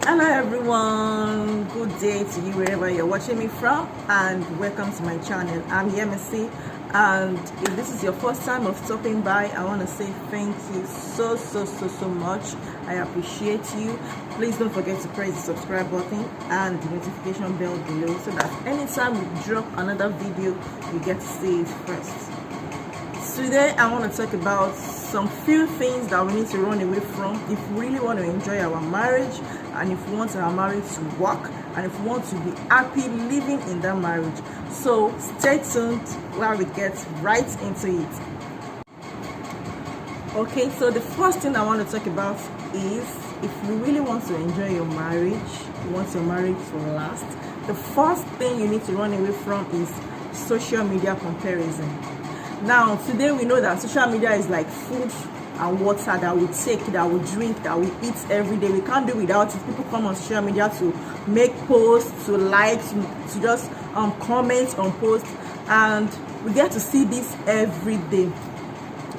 Hello everyone, good day to you wherever you're watching me from, and welcome to my channel. I'm Yemisi, and if this is your first time of stopping by, I want to say thank you so much. I appreciate you. Please don't forget to press the subscribe button and the notification bell below so that anytime we drop another video you get to see it first. Today I want to talk about some few things that we need to run away from if we really want to enjoy our marriage, and if we want our marriage to work, and if we want to be happy living in that marriage. So stay tuned while we get right into it. Okay, so the first thing I want to talk about is, if you really want to enjoy your marriage, you want your marriage to last, the first thing you need to run away from is social media comparison. Now, today we know that social media is like food and water that we take, that we drink, that we eat every day. We can't do without it. People come on social media to make posts, to like, to just comment on posts, and we get to see this every day.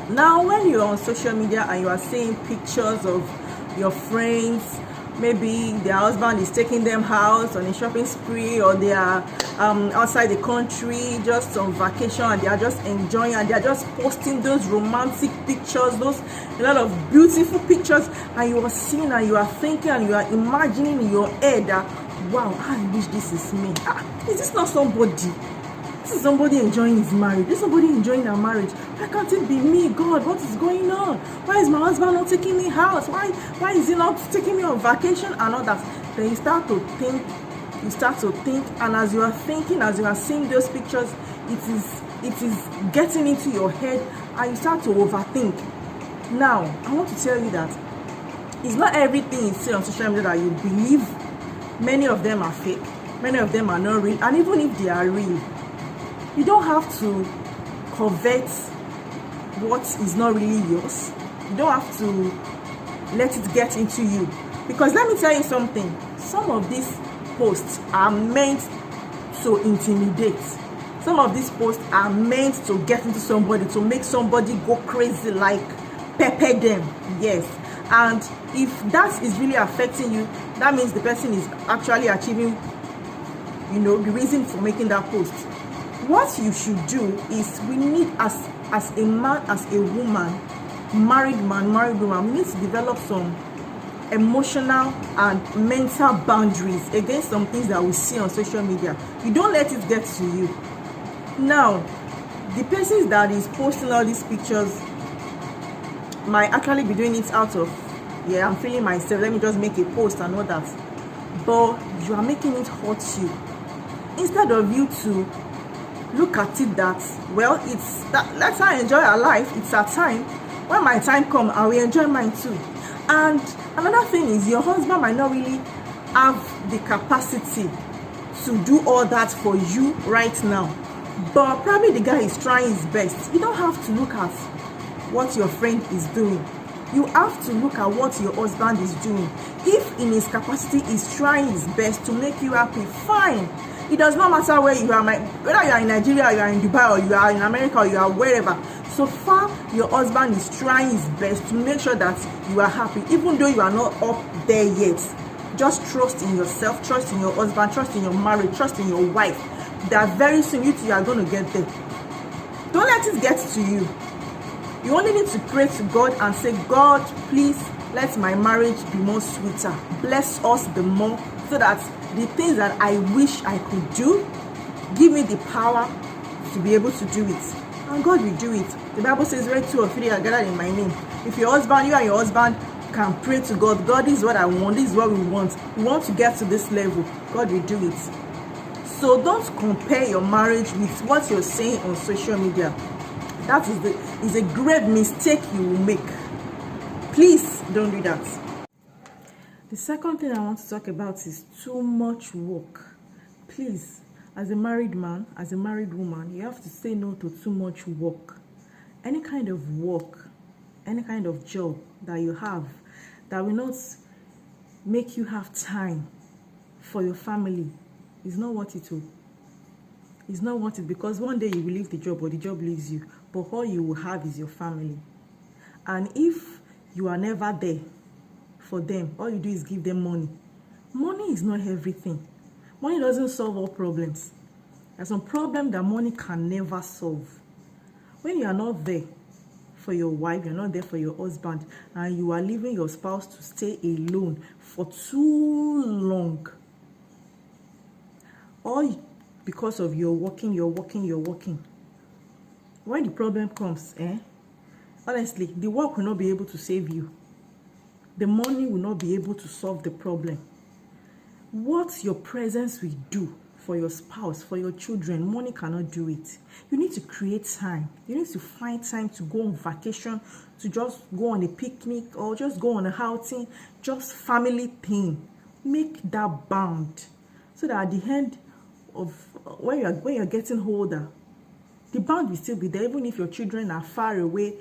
Now, when you're on social media and you are seeing pictures of your friends, maybe their husband is taking them out on a shopping spree, or they are outside the country just on vacation and they are just enjoying, and they are just posting those romantic pictures, a lot of beautiful pictures, and you are seeing and you are thinking and you are imagining in your head that, wow, I wish this is me. Is this not somebody? This is somebody enjoying his marriage. This is somebody enjoying their marriage. Why can't it be me? God, what is going on? Why is my husband not taking me out? Why is he not taking me on vacation and all that? Then you start to think, and as you are thinking, as you are seeing those pictures, it is getting into your head, and you start to overthink. Now, I want to tell you that it's not everything you see on social media that you believe. Many of them are fake. Many of them are not real. And even if they are real, you don't have to covet what is not really yours. You don't have to let it get into you. Because let me tell you something. Some of these posts are meant to intimidate. Some of these posts are meant to get into somebody, to make somebody go crazy, like pepper them. Yes. And if that is really affecting you, that means the person is actually achieving, the reason for making that post. What you should do is, we need, as a man, as a woman, married man, married woman, we need to develop some emotional and mental boundaries against some things that we see on social media. You don't let it get to you. Now, the person that is posting all these pictures might actually be doing it out of, I'm feeling myself, let me just make a post and all that. But you are making it hurt you. Instead of you to look at it that, well, it's that, let's enjoy our life. It's our time. When my time comes, I will enjoy mine too. And another thing is, your husband might not really have the capacity to do all that for you right now, but probably the guy is trying his best. You don't have to look at what your friend is doing. You have to look at what your husband is doing. If in his capacity he's trying his best to make you happy, fine. It does not matter where you are, whether you are in Nigeria, you are in Dubai, or you are in America, or you are wherever. So far, your husband is trying his best to make sure that you are happy, even though you are not up there yet. Just trust in yourself, trust in your husband, trust in your marriage, trust in your wife, that very soon you two are going to get there. Don't let it get to you. You only need to pray to God and say, God, please let my marriage be more sweeter. Bless us the more, so that the things that I wish I could do, give me the power to be able to do it. And God will do it. The Bible says, where 2 or 3 are gathered in my name. If your husband, you and your husband can pray to God, God, this is what I want, this is what we want. We want to get to this level. God will do it. So don't compare your marriage with what you're saying on social media. That is a great mistake you will make. Please don't do that. The second thing I want to talk about is too much work. Please, as a married man, as a married woman, you have to say no to too much work. Any kind of work, any kind of job that you have that will not make you have time for your family is not worth it. It's not worth it, because one day you will leave the job, or the job leaves you, but all you will have is your family. And if you are never there for them, all you do is give them money, Money is not everything. Money doesn't solve all problems. There's some problem that money can never solve. When you are not there for your wife, you're not there for your husband, and you are leaving your spouse to stay alone for too long, all because of you're working. When the problem comes, honestly, the work will not be able to save you. The money will not be able to solve the problem. What your presence will do for your spouse, for your children, money cannot do it. You need to create time. You need to find time to go on vacation, to just go on a picnic, or just go on a outing, just family thing. Make that bond, so that at the end of when you're getting older, the bond will still be there. Even if your children are far away,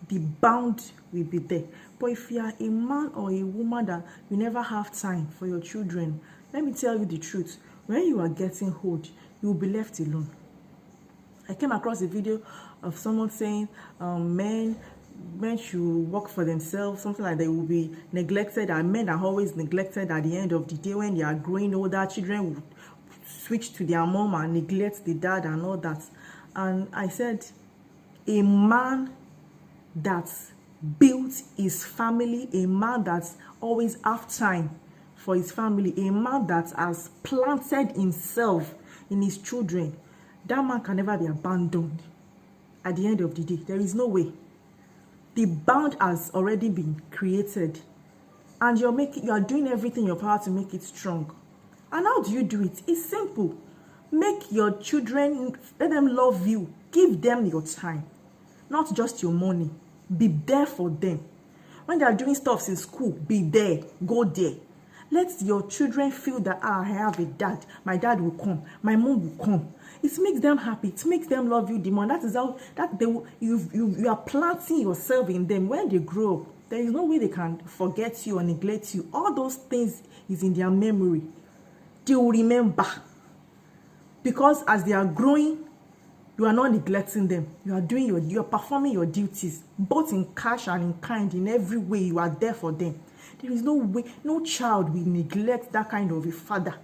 the bond will be there. But if you are a man or a woman that you never have time for your children, let me tell you the truth. When you are getting old, you will be left alone. I came across a video of someone saying men should work for themselves, something like they will be neglected, and men are always neglected at the end of the day. When they are growing older, children will switch to their mom and neglect the dad and all that. And I said, a man that built his family, a man that's always have time for his family, a man that has planted himself in his children, that man can never be abandoned at the end of the day. There is no way. The bond has already been created, and you are doing everything in your power to make it strong. And how do you do it? It's simple. Make your children, let them love you. Give them your time, not just your money. Be there for them. When they are doing stuff in school, be there. Go there. Let your children feel that I have a dad. My dad will come. My mom will come. It makes them happy. It makes them love you the more. That is how you are planting yourself in them. When they grow up, there is no way they can forget you or neglect you. All those things is in their memory. They will remember. Because as they are growing, you are not neglecting them. You are performing your duties, both in cash and in kind. In every way, you are there for them. There is no way, no child will neglect that kind of a father.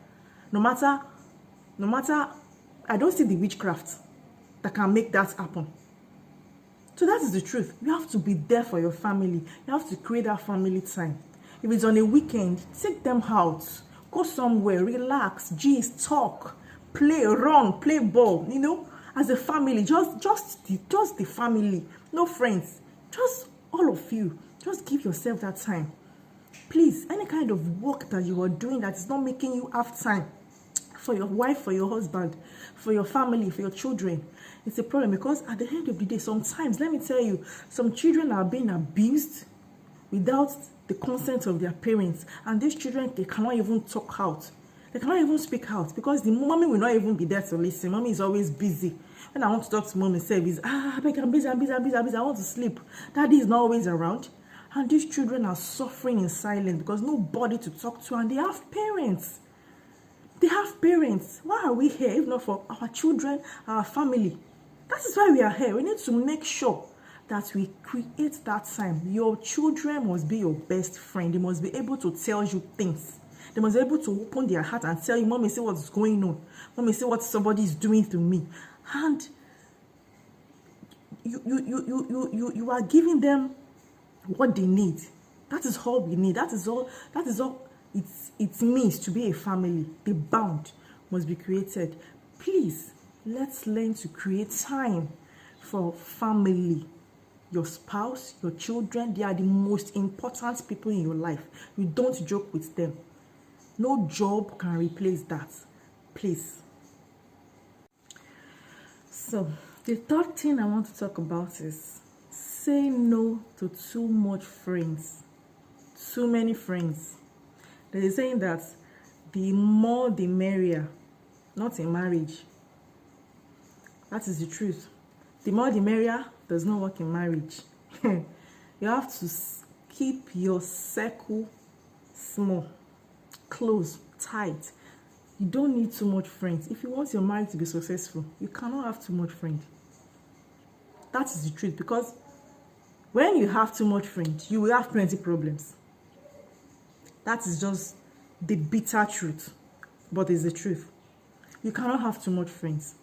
No matter, I don't see the witchcraft that can make that happen. So that is the truth. You have to be there for your family. You have to create that family time. If it's on a weekend, take them out. Go somewhere, relax, gist, talk, play, run, play ball, as a family, just the family, no friends, just all of you. Just give yourself that time. Please, any kind of work that you are doing that is not making you have time for your wife, for your husband, for your family, for your children, it's a problem. Because at the end of the day, sometimes, let me tell you, some children are being abused without the consent of their parents, and these children, they cannot even talk out. They cannot even speak out because the mommy will not even be there to listen. Mommy is always busy. When I want to talk to mommy, say, I'm busy, I want to sleep. Daddy is not always around. And these children are suffering in silence because nobody to talk to, and they have parents. They have parents. Why are we here if not for our children, our family? That is why we are here. We need to make sure that we create that time. Your children must be your best friend. They must be able to tell you things. They must be able to open their heart and tell you, Mommy, see what's going on. Mommy, see what somebody is doing to me. And you are giving them what they need. That is all we need. That is all it means to be a family. The bond must be created. Please, let's learn to create time for family. Your spouse, your children, they are the most important people in your life. You don't joke with them. No job can replace that. Please. So, the third thing I want to talk about is say no to too much friends. Too many friends. There is saying that the more the merrier, not in marriage. That is the truth. The more the merrier does not work in marriage. You have to keep your circle small, close, tight. You don't need too much friends. If you want your marriage to be successful, you cannot have too much friends. That is the truth, because when you have too much friends, you will have plenty problems. That is just the bitter truth, but it's the truth. You cannot have too much friends.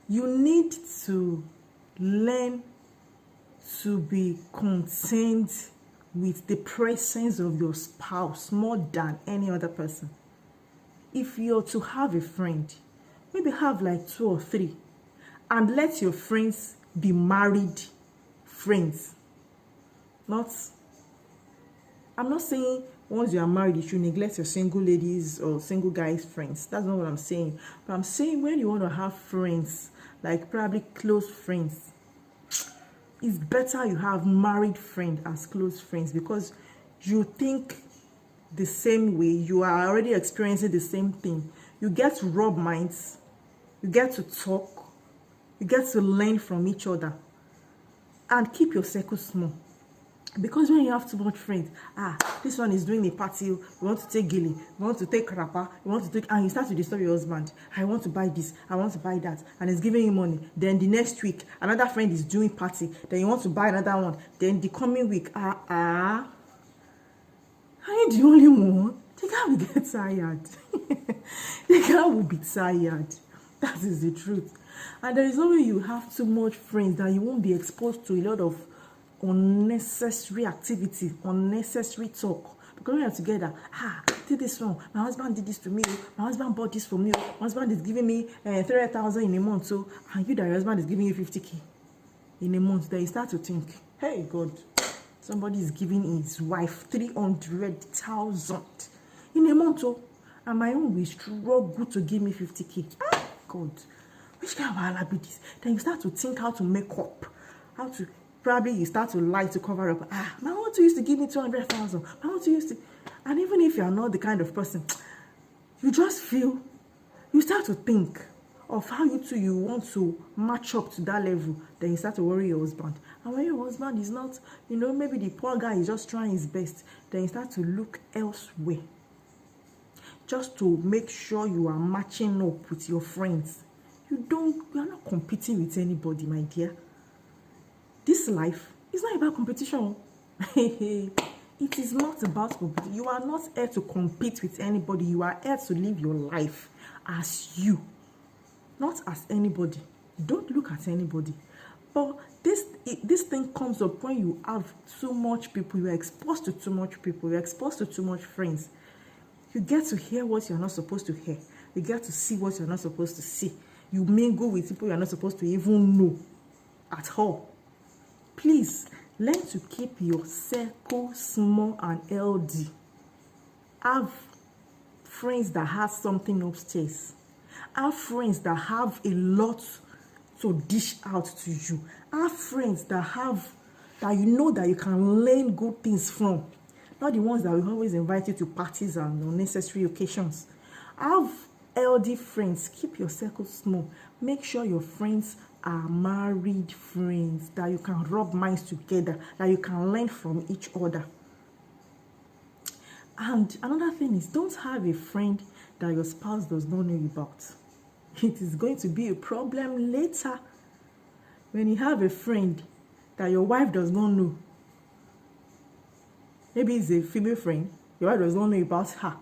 You need to learn to be content with the presence of your spouse more than any other person. If you're to have a friend, maybe have like 2 or 3, and let your friends be married friends. I'm not saying once you are married, you should neglect your single ladies or single guys friends. That's not what I'm saying. But I'm saying when you want to have friends, like probably close friends, it's better you have married friends as close friends, because you think the same way, you are already experiencing the same thing. You get to rub minds, you get to talk, you get to learn from each other, and keep your circle small. Because when you have too much friends, this one is doing a party, you want to take gilly, you want to take rapper, you want to take, and you start to disturb your husband. I want to buy this, I want to buy that, and it's giving you money. Then the next week, another friend is doing party, then you want to buy another one. Then the coming week, are you the only one? The guy will get tired. The guy will be tired. That is the truth. And there is no way you have too much friends that you won't be exposed to a lot of unnecessary activity, unnecessary talk. Because when you're together, did this wrong, my husband did this to me, my husband bought this for me, my husband is giving me 300,000 in a month, so, and you that your husband is giving you 50k in a month, then you start to think, hey God, somebody is giving his wife 300,000 in a month, and my own will struggle to give me 50k. God, which kind of wahala be this? Then you start to think how to make up, how to, probably you start to lie to cover up. My auntie used to give me 200,000. My auntie used to, and even if you are not the kind of person, you just feel, you start to think of how you want to match up to that level. Then you start to worry your husband. And when your husband is not, maybe the poor guy is just trying his best, then you start to look elsewhere, just to make sure you are matching up with your friends. You are not competing with anybody, my dear. This life is not about competition. It is not about competition. You are not here to compete with anybody. You are here to live your life as you, not as anybody. Don't look at anybody. But this thing comes up when you have too much people. You are exposed to too much people. You are exposed to too much friends. You get to hear what you're not supposed to hear. You get to see what you're not supposed to see. You mingle with people you're not supposed to even know at all. Please, learn to keep your circle small and healthy. Have friends that have something upstairs. Have friends that have a lot to dish out to you. Have friends that you know that you can learn good things from. Not the ones that will always invite you to parties and unnecessary occasions. Have healthy friends. Keep your circle small. Make sure your friends are married friends that you can rub minds together, that you can learn from each other. And another thing is, don't have a friend that your spouse does not know about. It is going to be a problem later when you have a friend that your wife does not know. Maybe it's a female friend, your wife does not know about her.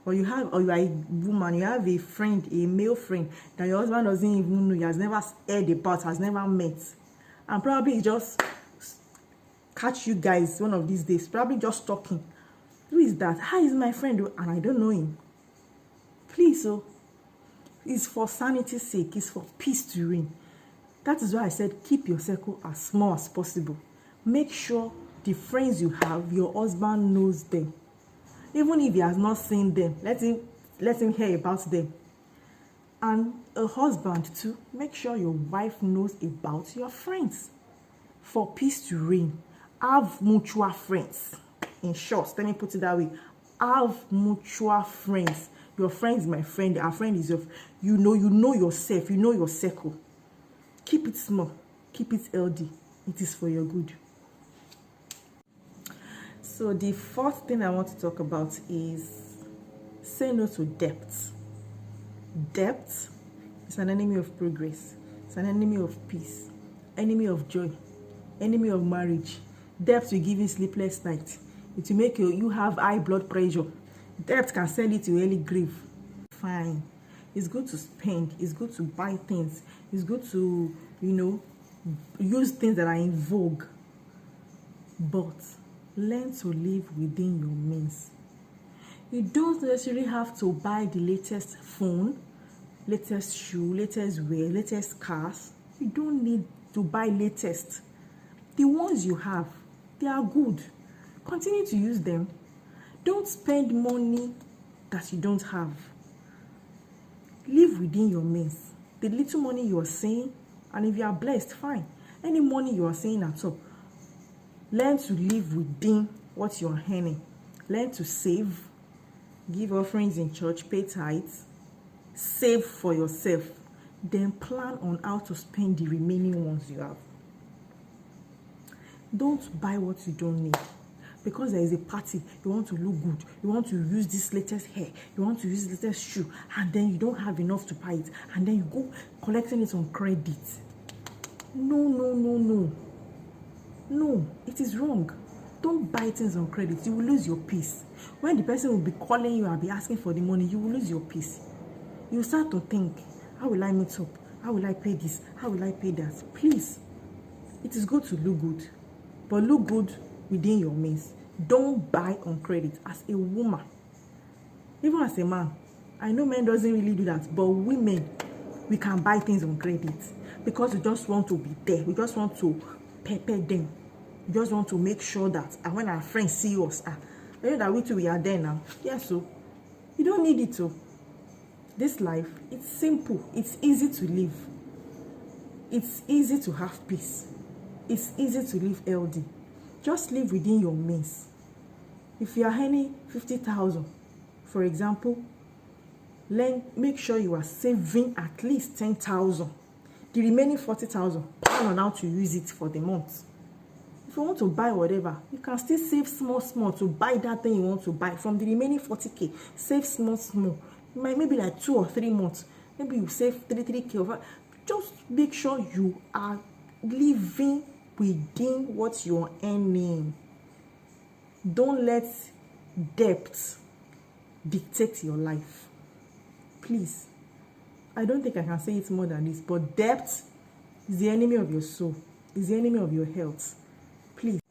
Or you are a woman, you have a friend, a male friend that your husband doesn't even know, he has never heard about, has never met. And probably he just catch you guys one of these days, probably just talking. Who is that? Hi, is my friend, and I don't know him. Please, it's for sanity's sake, it's for peace to reign. That is why I said keep your circle as small as possible. Make sure the friends you have, your husband knows them. Even if he has not seen them, let him hear about them. And a husband too, make sure your wife knows about your friends. For peace to reign, have mutual friends. In short, let me put it that way. Have mutual friends. Your friend is my friend, our friend is your, you know yourself, you know your circle. Keep it small, keep it healthy. It is for your good. So the fourth thing I want to talk about is say no to debt. Debt is an enemy of progress. It's an enemy of peace, enemy of joy, enemy of marriage. Debt will give you sleepless nights. It will make you have high blood pressure. Debt can send you to early grave. Fine. It's good to spend. It's good to buy things. It's good to, use things that are in vogue. But learn to live within your means. You don't necessarily have to buy the latest phone, latest shoe, latest wear, latest cars. You don't need to buy latest. The ones you have, they are good. Continue to use them. Don't spend money that you don't have. Live within your means. The little money you are saving, and if you are blessed, fine. Any money you are saving at all, learn to live within what you are earning. Learn to save, give offerings in church, pay tithes, save for yourself. Then plan on how to spend the remaining ones you have. Don't buy what you don't need. Because there is a party, you want to look good, you want to use this latest hair, you want to use this latest shoe, and then you don't have enough to buy it, and then you go collecting it on credit. No, it is wrong. Don't buy things on credit. You will lose your peace. When the person will be calling you and be asking for the money, you will lose your peace. You start to think, how will I meet up? How will I pay this? How will I pay that? Please, it is good to look good, but look good within your means. Don't buy on credit. As a woman, even as a man, I know men doesn't really do that, but women, we can buy things on credit because we just want to be there. We just want to pepper them. We just want to make sure that when our friends see us, they know that we are there now. Yes, so you don't need it to. This life, it's simple. It's easy to live. It's easy to have peace. It's easy to live healthy. Just live within your means. If you are earning 50,000, for example, make sure you are saving at least 10,000. The remaining 40,000, plan on how to use it for the month. If you want to buy whatever, you can still save small to buy that thing you want to buy. From the remaining 40K, save small. Maybe like 2 or 3 months. Maybe you save 3K over. Just make sure you are living within what you're earning. Don't let debt dictate your life. Please. I don't think I can say it more than this, but debt is the enemy of your soul. Is the enemy of your health. Please.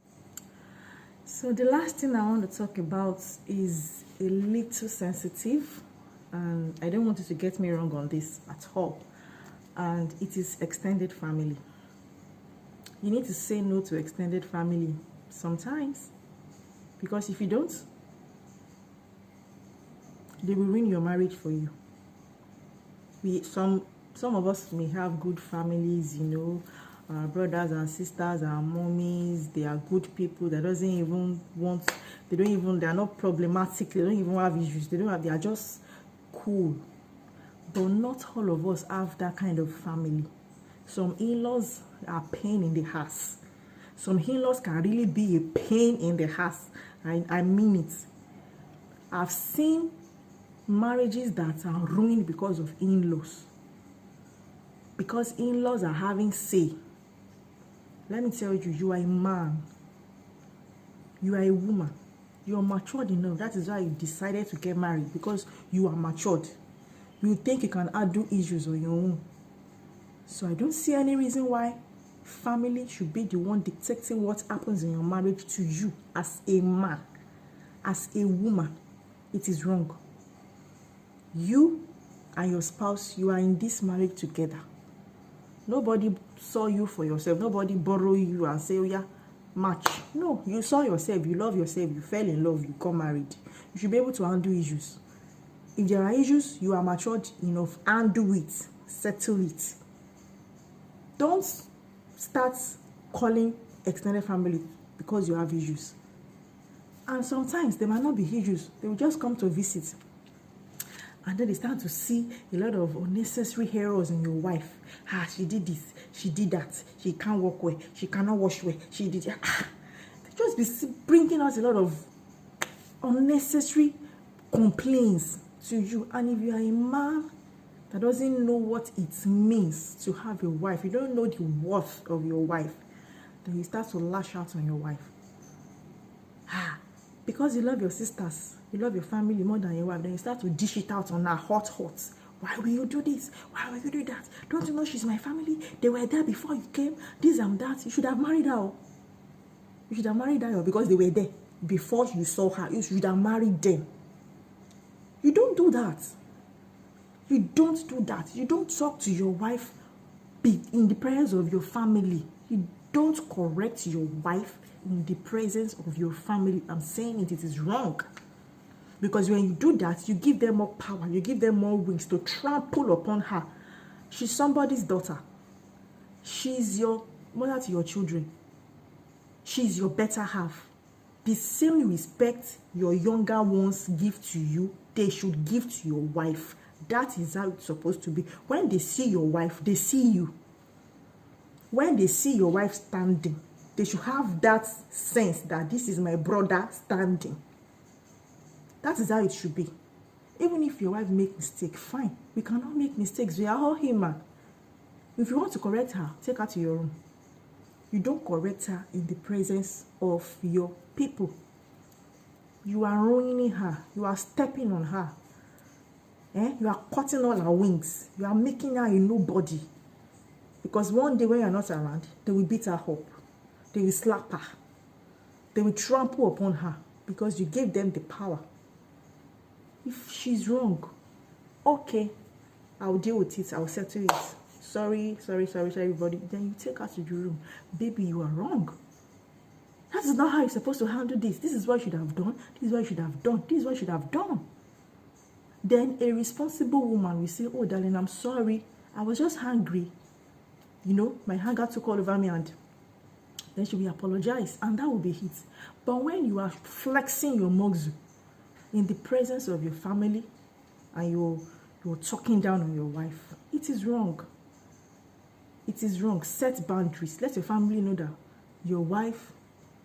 So the last thing I want to talk about is a little sensitive, and I don't want you to get me wrong on this at all. And it is extended family. You need to say no to extended family sometimes, because if you don't, they will ruin your marriage for you. Some of us may have good families, our brothers and sisters, our mommies, they are good people. They are not problematic, they don't even have issues, they are just cool. But not all of us have that kind of family. Some in-laws are pain in the ass. Some in-laws can really be a pain in the ass. I mean it. I've seen marriages that are ruined because of in-laws. Because in-laws are having say. Let me tell you, you are a man. You are a woman. You are matured enough. That is why you decided to get married, because you are matured. You think you can handle issues on your own. So I don't see any reason why family should be the one dictating what happens in your marriage to you as a man, as a woman. It is wrong. You and your spouse, you are in this marriage together. Nobody saw you for yourself. Nobody borrowed you and say, oh yeah, match. No, you saw yourself, you love yourself, you fell in love, you got married. You should be able to handle issues. If there are issues, you are matured enough, handle it, settle it. Don't start calling extended family because you have issues. And sometimes there might not be issues. They will just come to visit. And then they start to see a lot of unnecessary errors in your wife. She did this, she did that, she can't walk well, she cannot wash well, she did that. They just be bringing out a lot of unnecessary complaints to you. And if you are a man that doesn't know what it means to have a wife, you don't know the worth of your wife, then you start to lash out on your wife. Because you love your sisters, you love your family more than your wife, then you start to dish it out on her hot. Why will you do this? Why will you do that? Don't you know she's my family? They were there before you came. This and that. You should have married her. You should have married her because they were there before you saw her. You should have married them. You don't do that. You don't do that. You don't talk to your wife in the presence of your family. You don't correct your wife in the presence of your family. I'm saying it is wrong. Because when you do that, you give them more power. You give them more wings to trample upon her. She's somebody's daughter. She's your mother to your children. She's your better half. The same respect your younger ones give to you, they should give to your wife. That is how it's supposed to be. When they see your wife, they see you. When they see your wife standing, they should have that sense that this is my brother standing. That is how it should be. Even if your wife makes mistake, fine. We cannot make mistakes. We are all human. If you want to correct her, take her to your room. You don't correct her in the presence of your people. You are ruining her. You are stepping on her. You are cutting all her wings. You are making her a nobody. Because one day when you are not around, they will beat her up. They will slap her. They will trample upon her because you gave them the power. If she's wrong, okay, I'll deal with it. I'll settle it. Sorry, everybody. Then you take her to the room. Baby, you are wrong. That is not how you're supposed to handle this. This is what you should have done. This is what you should have done. This is what you should have done. Then a responsible woman will say, oh, darling, I'm sorry. I was just hungry. You know, my hunger took all over me, and then she will apologize, and that will be it. But when you are flexing your muscle in the presence of your family and you're talking down on your wife, it is wrong. It is wrong. Set boundaries. Let your family know that your wife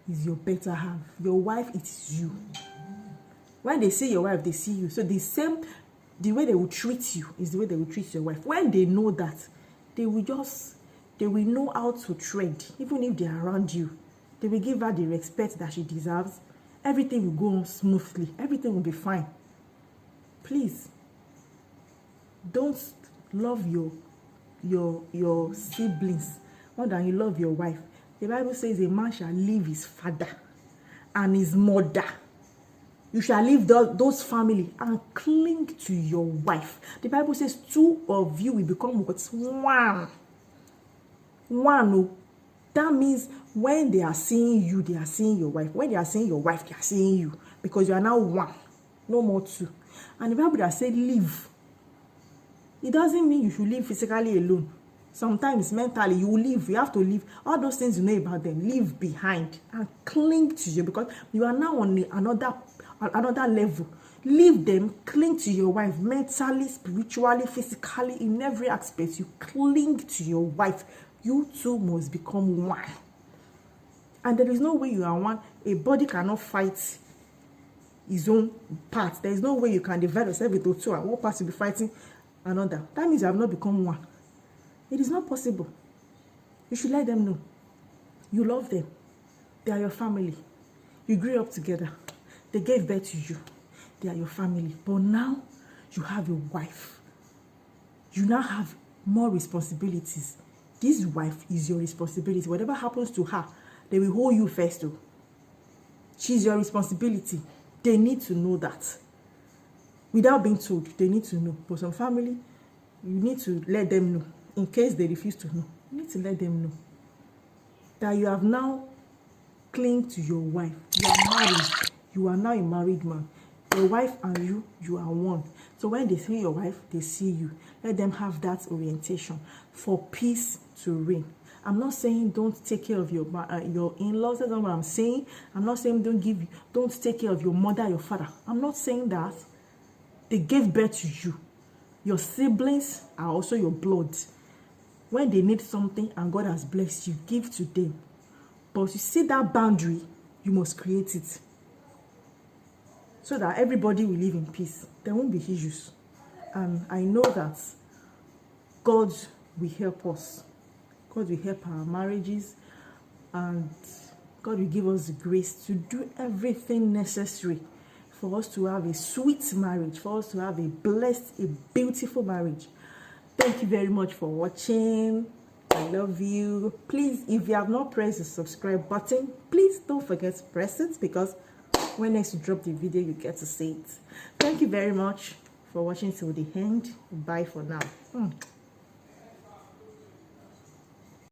is your better half. Your wife, it is you. When they see your wife, they see you. So the way they will treat you is the way they will treat your wife. When they know that, they will know how to tread. Even if they are around you, they will give her the respect that she deserves. Everything will go on smoothly. Everything will be fine. Please, don't love your siblings more than you love your wife. The Bible says a man shall leave his father and his mother. You shall leave those family and cling to your wife. The Bible says two of you will become one. One. That means when they are seeing you, they are seeing your wife. When they are seeing your wife, they are seeing you. Because you are now one. No more two. And the Bible that said live. It doesn't mean you should live physically alone. Sometimes mentally you will leave. You have to leave. All those things you know about them, leave behind and cling to you, because you are now on another level. Leave them, cling to your wife mentally, spiritually, physically, in every aspect. You cling to your wife. You two must become one. And there is no way you are one. A body cannot fight his own part. There is no way you can divide yourself into two and one part will be fighting another. That means you have not become one. It is not possible. You should let them know. You love them. They are your family. You grew up together. They gave birth to you. They are your family. But now you have a wife. You now have more responsibilities. This wife is your responsibility. Whatever happens to her, they will hold you first too. She's your responsibility. They need to know that. Without being told, they need to know. But some family, you need to let them know. In case they refuse to know, you need to let them know that you have now clinged to your wife. You are married. You are now a married man. Your wife and you are one. So when they see your wife, they see you. Let them have that orientation for peace to reign. I'm not saying don't take care of your in-laws. That's not what I'm saying. I'm not saying don't take care of your mother, your father. I'm not saying that. They gave birth to you. Your siblings are also your blood. When they need something and God has blessed you, give to them. But you see that boundary, you must create it. So that everybody will live in peace. There won't be issues. And I know that God will help us. God will help our marriages. And God will give us the grace to do everything necessary for us to have a sweet marriage, for us to have a blessed, a beautiful marriage. Thank you very much for watching. I love you. Please, if you have not pressed the subscribe button, please don't forget to press it, because when next you drop the video, you get to see it. Thank you very much for watching till the end. Bye for now.